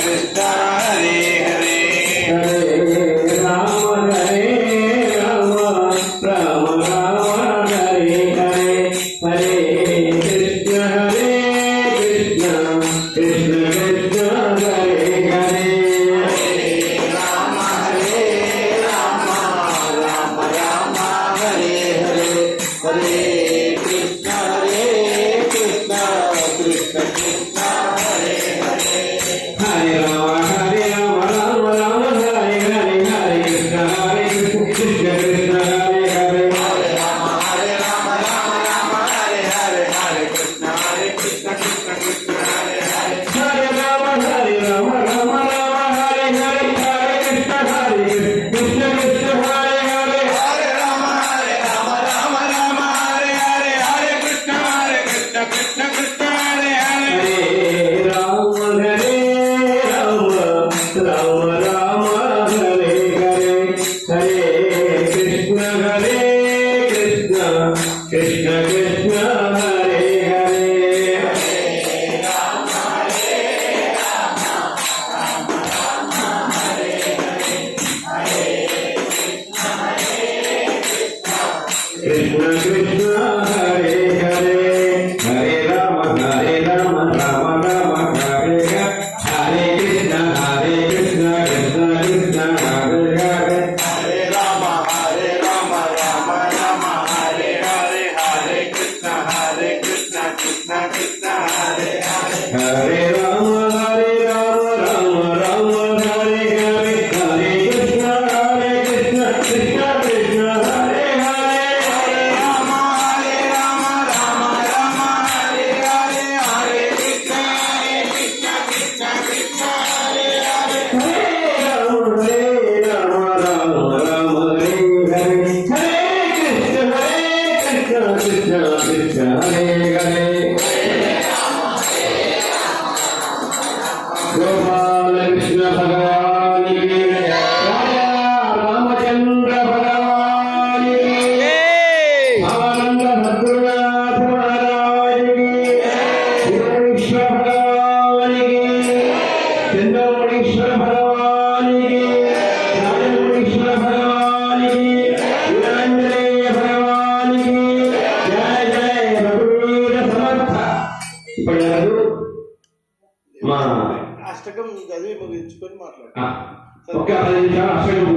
कृष्ण हरे हरे हरे राम राम राम हरे हरे हरे कृष्ण कृष्ण कृष्ण हरे हरे राम राम हरे हरे हरे कृष्ण कृष्ण कृष्ण हरे हरे हरे राम राम राम हरे हरे हरे कृष्ण कृष्ण कृष्ण हरे हरे हरे राम राम हरे हरे हरे कृष्ण कृष्ण कृष्ण हरे हरे हरे राम राम हरे हरे हरे कृष्ण कृष्ण कृष्ण हरे हरे हरे राम हरे हरे हरे कृष्ण कृष्ण कृष्ण हरे हरे हरे राम राम हरे हरे हरे कृष्ण कृष्ण कृष्ण हरे हरे कृष्ण कृष्ण हरे हरे हरे राम राम राम हरे हरे कृष्ण कृष्ण कृष्ण हरे हरे हरे राम राम राम हरे हरे हरे कृष्ण कृष्ण कृष्ण हरे हरे हरे राम राम राम हरे हरे हरे कृष्ण कृष्ण कृष्ण हरे हरे हरे राम राम हरे हरे हरे कृष्ण कृष्ण कृष्ण हरे हरे हरे राम राम राम हरे हरे हरे कृष्ण कृष्ण कृष्ण हरे हरे गोपाल कृष्ण भगवान की राजा रामचंद्र भगवान की आनंद भद्रनाथ महाराज की विश्वेश्वर भगवान की चंद्रमणीश्वर भगवान की राजमणीश्वर भगवान की वीरांजनेय भगवान की जय जय रघुवीर समर्थ ఇప్పుడు మా అష్టకం చదివి ముగించుకొని మాట్లాడు ఒక 10 నిమిషాలు అక్షరం